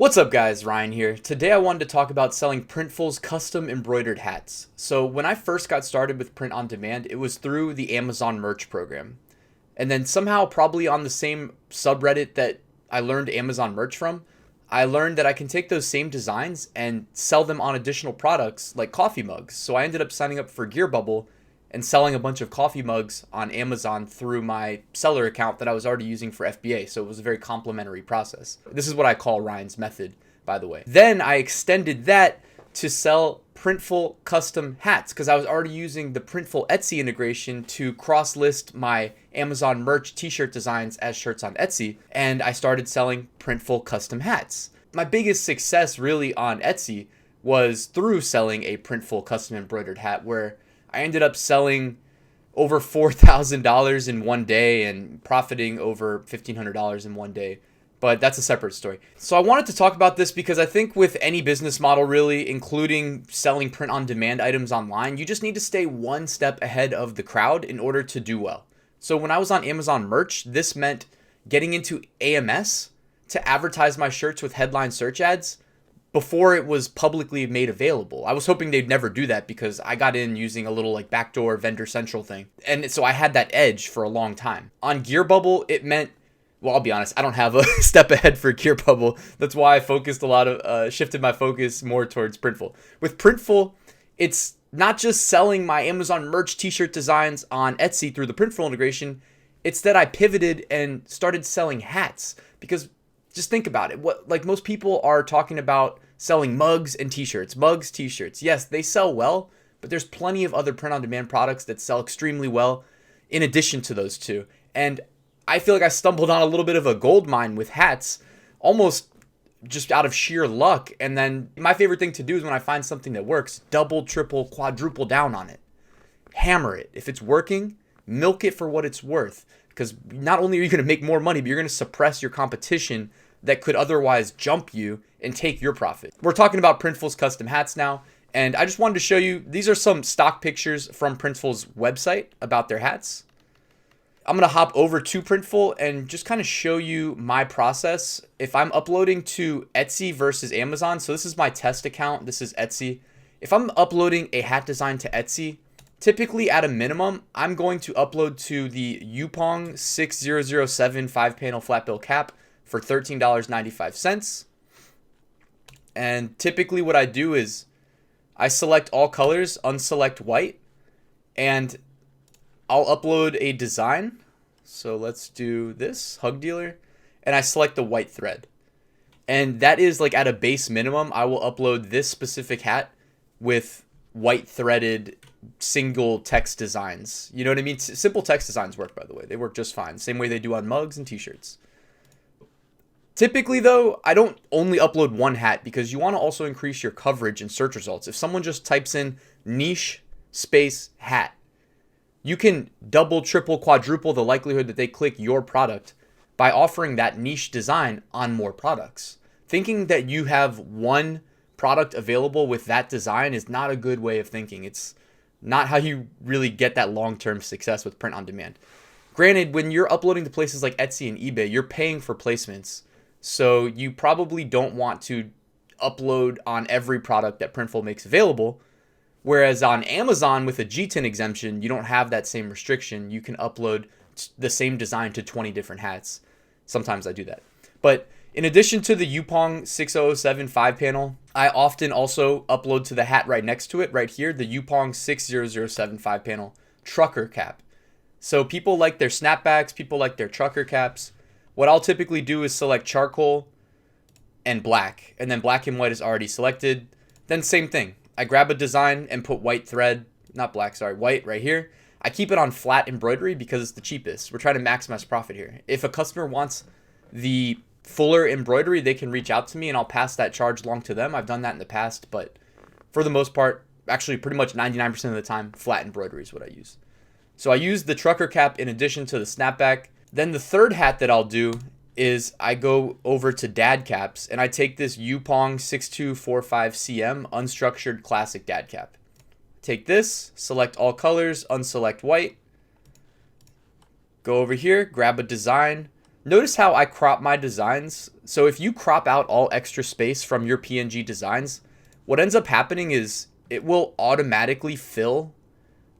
What's up guys, Ryan here. Today I wanted to talk about selling Printful's custom embroidered hats. So when I first got started with print on demand, it was through the Amazon merch program. And then somehow, probably on the same subreddit that I learned Amazon merch from, I learned that I can take those same designs and sell them on additional products like coffee mugs. So I ended up signing up for Gear Bubble and selling a bunch of coffee mugs on Amazon through my seller account that I was already using for FBA. So it was a very complimentary process. This is what I call Ryan's method, by the way. Then I extended that to sell Printful custom hats because I was already using the Printful Etsy integration to cross-list my Amazon merch t-shirt designs as shirts on Etsy, and I started selling Printful custom hats. My biggest success really on Etsy was through selling a Printful custom embroidered hat, where I ended up selling over $4,000 in one day and profiting over $1,500 in one day. But that's a separate story. So I wanted to talk about this because I think with any business model really, including selling print-on-demand items online, you just need to stay one step ahead of the crowd in order to do well. So when I was on Amazon merch, this meant getting into AMS to advertise my shirts with headline search ads before it was publicly made available. I was hoping they'd never do that because I got in using a little like backdoor vendor central thing. And so I had that edge for a long time. On Gear Bubble, it meant, well, I'll be honest, I don't have a step ahead for Gear Bubble. That's why I focused shifted my focus more towards Printful. With Printful, it's not just selling my Amazon merch t-shirt designs on Etsy through the Printful integration. It's that I pivoted and started selling hats, because just think about it. Like most people are talking about selling mugs and t-shirts. Mugs, t-shirts. Yes, they sell well, but there's plenty of other print-on-demand products that sell extremely well in addition to those two. And I feel like I stumbled on a little bit of a gold mine with hats, almost just out of sheer luck. And then my favorite thing to do is when I find something that works, double, triple, quadruple down on it. Hammer it. If it's working, milk it for what it's worth. Because not only are you going to make more money, but you're going to suppress your competition that could otherwise jump you and take your profit. We're talking about Printful's custom hats now, and I just wanted to show you, these are some stock pictures from Printful's website about their hats. I'm going to hop over to Printful and just kind of show you my process. If I'm uploading to Etsy versus Amazon, so this is my test account, this is Etsy. If I'm uploading a hat design to Etsy, typically at a minimum, I'm going to upload to the Yupong 6007 5-panel flat bill cap for $13.95. And typically what I do is I select all colors, unselect white, and I'll upload a design. So let's do this, Hug Dealer, and I select the white thread. And that is like at a base minimum, I will upload this specific hat with white threaded single text designs. You know what I mean? Simple text designs work, by the way. They work just fine. Same way they do on mugs and t-shirts. Typically, though, I don't only upload one hat because you want to also increase your coverage in search results. If someone just types in niche space hat, you can double, triple, quadruple the likelihood that they click your product by offering that niche design on more products. Thinking that you have one product available with that design is not a good way of thinking. It's not how you really get that long-term success with print on demand. Granted, when you're uploading to places like Etsy and eBay, you're paying for placements. So you probably don't want to upload on every product that Printful makes available. Whereas on Amazon with a G10 exemption, you don't have that same restriction. You can upload the same design to 20 different hats. Sometimes I do that. But in addition to the Yupong 6007 5-panel, I often also upload to the hat right next to it, right here, the Yupong 6007 5-panel trucker cap. So people like their snapbacks, people like their trucker caps. What I'll typically do is select charcoal and black, and then black and white is already selected. Then same thing. I grab a design and put white thread, not black, sorry, white right here. I keep it on flat embroidery because it's the cheapest. We're trying to maximize profit here. If a customer wants the fuller embroidery, they can reach out to me and I'll pass that charge along to them. I've done that in the past, but for the most part, actually pretty much 99% of the time, flat embroidery is what I use. So I use the trucker cap in addition to the snapback. Then the third hat that I'll do is I go over to dad caps and I take this Yupong 6245CM unstructured classic dad cap. Take this, select all colors, unselect white, go over here, grab a design, Notice how I crop my designs. So if you crop out all extra space from your PNG designs, what ends up happening is it will automatically fill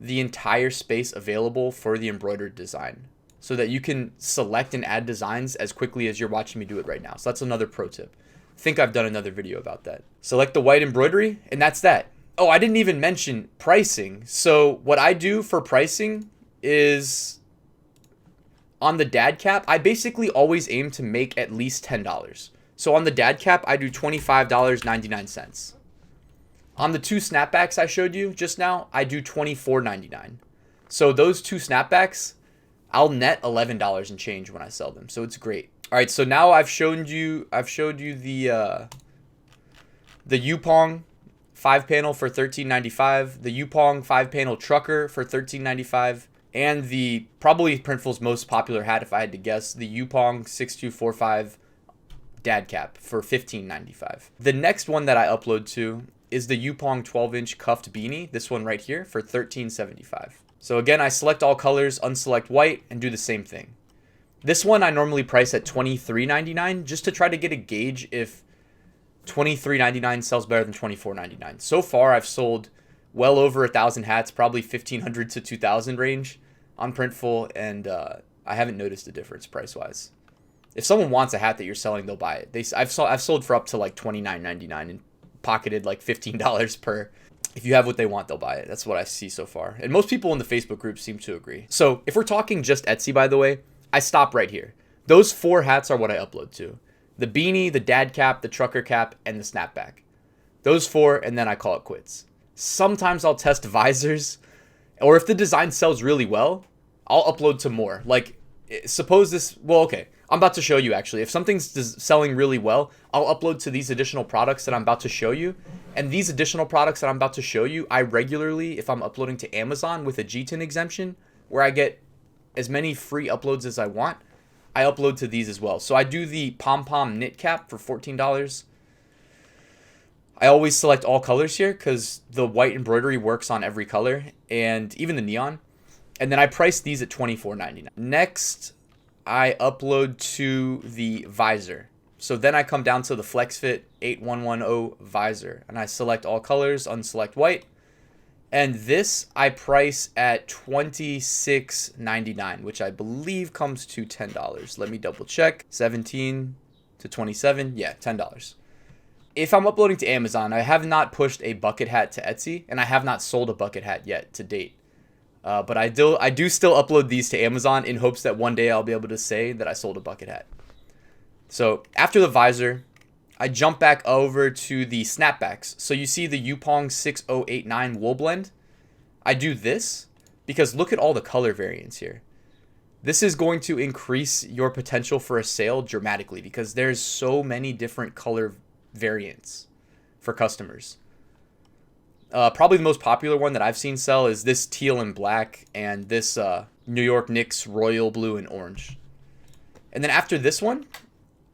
the entire space available for the embroidered design so that you can select and add designs as quickly as you're watching me do it right now. So that's another pro tip. I think I've done another video about that. Select the white embroidery, and that's that. Oh, I didn't even mention pricing. So what I do for pricing is on the dad cap, I basically always aim to make at least $10. So on the dad cap, I do $25.99. On the two snapbacks I showed you just now, I do $24.99. So those two snapbacks, I'll net $11 and change when I sell them. So it's great. All right, so now I've showed you the Yupong 5-panel for $13.95, the Yupong 5-panel trucker for $13.95, and the probably Printful's most popular hat, if I had to guess, the Yupong 6245 dad cap for $15.95. The next one that I upload to is the Yupong 12-inch cuffed beanie, this one right here, for $13.75. So again, I select all colors, unselect white, and do the same thing. This one I normally price at $23.99 just to try to get a gauge if $23.99 sells better than $24.99. So far, I've sold well over 1,000 hats, probably 1,500 to 2,000 range on Printful, and I haven't noticed a difference price-wise. If someone wants a hat that you're selling, they'll buy it. I've sold for up to like $29.99 and pocketed like $15 per. If you have what they want, they'll buy it. That's what I see so far. And most people in the Facebook group seem to agree. So if we're talking just Etsy, by the way, I stop right here. Those 4 hats are what I upload to. The beanie, the dad cap, the trucker cap, and the snapback. Those 4, and then I call it quits. Sometimes I'll test visors, or if the design sells really well, I'll upload to more. Like, suppose this, well, okay, I'm about to show you actually. If something's selling really well, I'll upload to these additional products that I'm about to show you. And these additional products that I'm about to show you, I regularly, if I'm uploading to Amazon with a G10 exemption, where I get as many free uploads as I want, I upload to these as well. So I do the pom-pom knit cap for $14. I always select all colors here because the white embroidery works on every color and even the neon. And then I price these at $24.99. Next, I upload to the visor. So then I come down to the FlexFit 8110 visor and I select all colors, unselect white. And this I price at $26.99, which I believe comes to $10. Let me double check. 17 to 27. Yeah, $10. If I'm uploading to Amazon, I have not pushed a bucket hat to Etsy, and I have not sold a bucket hat yet to date. But I do still upload these to Amazon in hopes that one day I'll be able to say that I sold a bucket hat. So after the visor, I jump back over to the snapbacks. So you see the Yupong 6089 wool blend. I do this because look at all the color variants here. This is going to increase your potential for a sale dramatically because there's so many different color variants for customers. Probably the most popular one that I've seen sell is this teal and black and this New York Knicks royal blue and orange. And then after this one,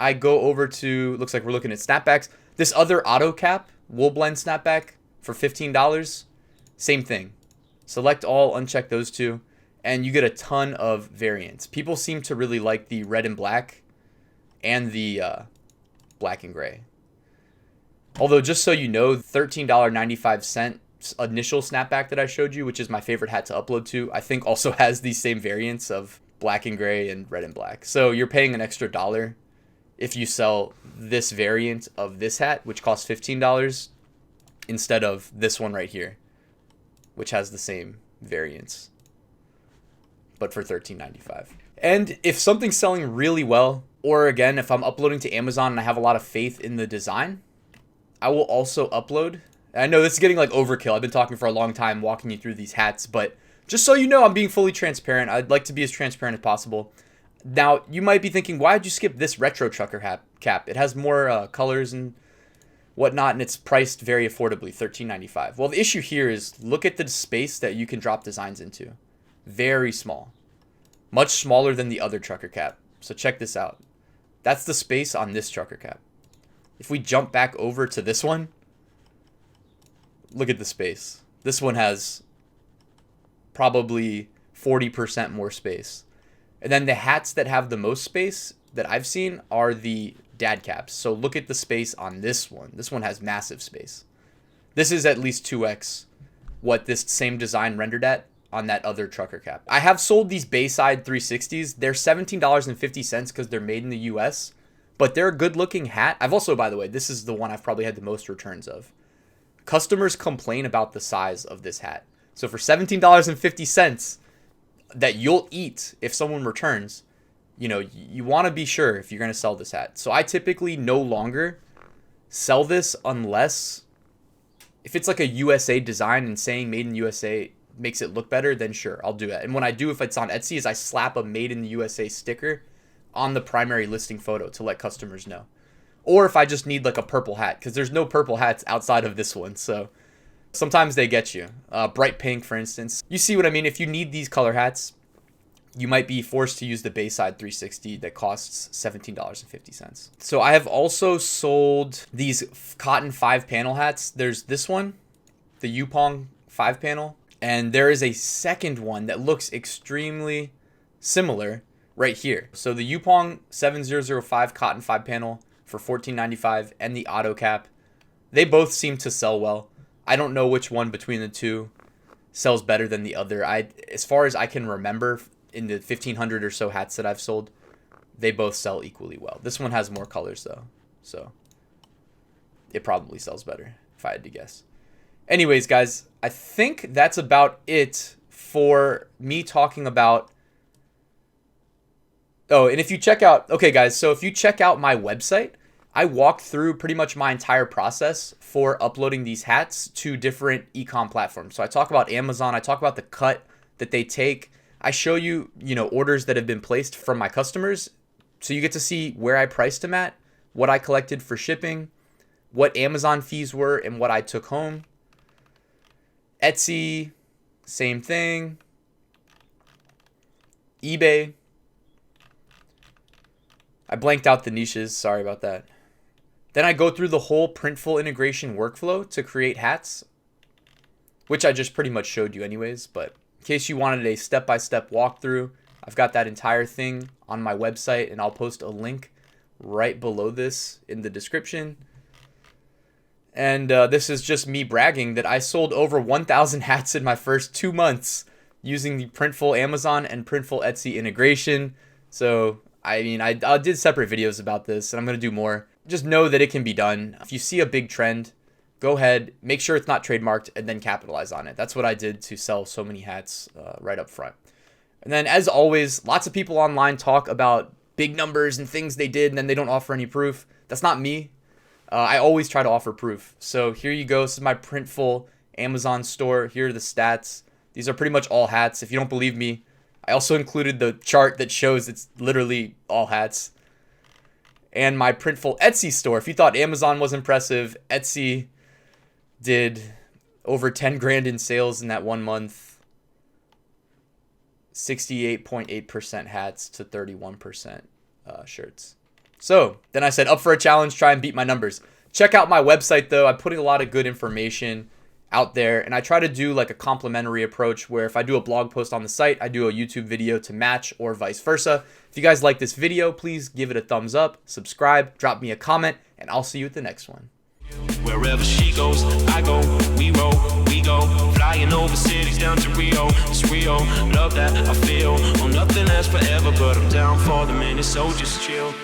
I go over to, looks like we're looking at snapbacks. This other auto cap wool blend snapback for $15. Same thing. Select all, uncheck those two, and you get a ton of variants. People seem to really like the red and black and the black and gray. Although, just so you know, $13.95 initial snapback that I showed you, which is my favorite hat to upload to, I think also has these same variants of black and gray and red and black. So you're paying an extra $1 if you sell this variant of this hat, which costs $15, instead of this one right here, which has the same variants, but for $13.95. And if something's selling really well, or again, if I'm uploading to Amazon and I have a lot of faith in the design, I will also upload. I know this is getting like overkill. I've been talking for a long time, walking you through these hats, but just so you know, I'm being fully transparent. I'd like to be as transparent as possible. Now, you might be thinking, why did you skip this retro trucker hat cap? It has more colors and whatnot, and it's priced very affordably, $13.95. Well, the issue here is look at the space that you can drop designs into. Very small. Much smaller than the other trucker cap. So check this out. That's the space on this trucker cap. If we jump back over to this one, look at the space. This one has probably 40% more space. And then the hats that have the most space that I've seen are the dad caps. So look at the space on this one. This one has massive space. This is at least 2x what this same design rendered at on that other trucker cap. I have sold these Bayside 360s. They're $17.50 because they're made in the US, but they're a good looking hat. I've also, by the way, this is the one I've probably had the most returns of. Customers complain about the size of this hat. So for $17.50 that you'll eat if someone returns, you know, you want to be sure if you're going to sell this hat. So I typically no longer sell this unless if it's like a USA design and saying made in USA makes it look better, then sure, I'll do it. And when I do, if it's on Etsy, is I slap a made in the USA sticker on the primary listing photo to let customers know. Or if I just need like a purple hat, because there's no purple hats outside of this one. So sometimes they get you. Bright pink, for instance. You see what I mean? If you need these color hats, you might be forced to use the Bayside 360 that costs $17.50. So I have also sold these cotton 5-panel hats. There's this one, the Yupong 5-panel. And there is a second one that looks extremely similar right here. So the Yupong 7005 cotton 5-panel for $14.95 and the auto cap, they both seem to sell well. I don't know which one between the two sells better than the other. As far as I can remember, in the 1,500 or so hats that I've sold, they both sell equally well. This one has more colors though, so it probably sells better if I had to guess. Anyways, guys, I think that's about it for me talking about... Oh, and if you check out... Okay, guys, so if you check out my website, I walked through pretty much my entire process for uploading these hats to different e-com platforms. So I talk about Amazon, I talk about the cut that they take. I show you, orders that have been placed from my customers. So you get to see where I priced them at, what I collected for shipping, what Amazon fees were, and what I took home. Etsy, same thing. eBay. I blanked out the niches. Sorry about that. Then I go through the whole Printful integration workflow to create hats, which I just pretty much showed you anyways. But in case you wanted a step-by-step walkthrough, I've got that entire thing on my website, and I'll post a link right below this in the description. And this is just me bragging that I sold over 1,000 hats in my first 2 months using the Printful Amazon and Printful Etsy integration. So, I mean, I did separate videos about this, and I'm going to do more. Just know that it can be done. If you see a big trend, go ahead, make sure it's not trademarked, and then capitalize on it. That's what I did to sell so many hats right up front. And then, as always, lots of people online talk about big numbers and things they did, and then they don't offer any proof. That's not me. I always try to offer proof. So here you go. This is my Printful Amazon store. Here are the stats. These are pretty much all hats. If you don't believe me, I also included the chart that shows it's literally all hats. And my Printful Etsy store. If you thought Amazon was impressive, Etsy did over 10 grand in sales in that 1 month. 68.8% hats to 31% shirts. So then I said, up for a challenge, try and beat my numbers. Check out my website though. I'm putting a lot of good information out there, and I try to do like a complimentary approach where if I do a blog post on the site, I do a YouTube video to match, or vice versa. If you guys like this video, please give it a thumbs up, subscribe, drop me a comment, and I'll see you at the next one. Wherever she goes, I go, we roll, we go, flying over cities down to Rio. It's Rio, love that I feel. Oh, nothing lasts forever, but I'm down for the minute, so just chill.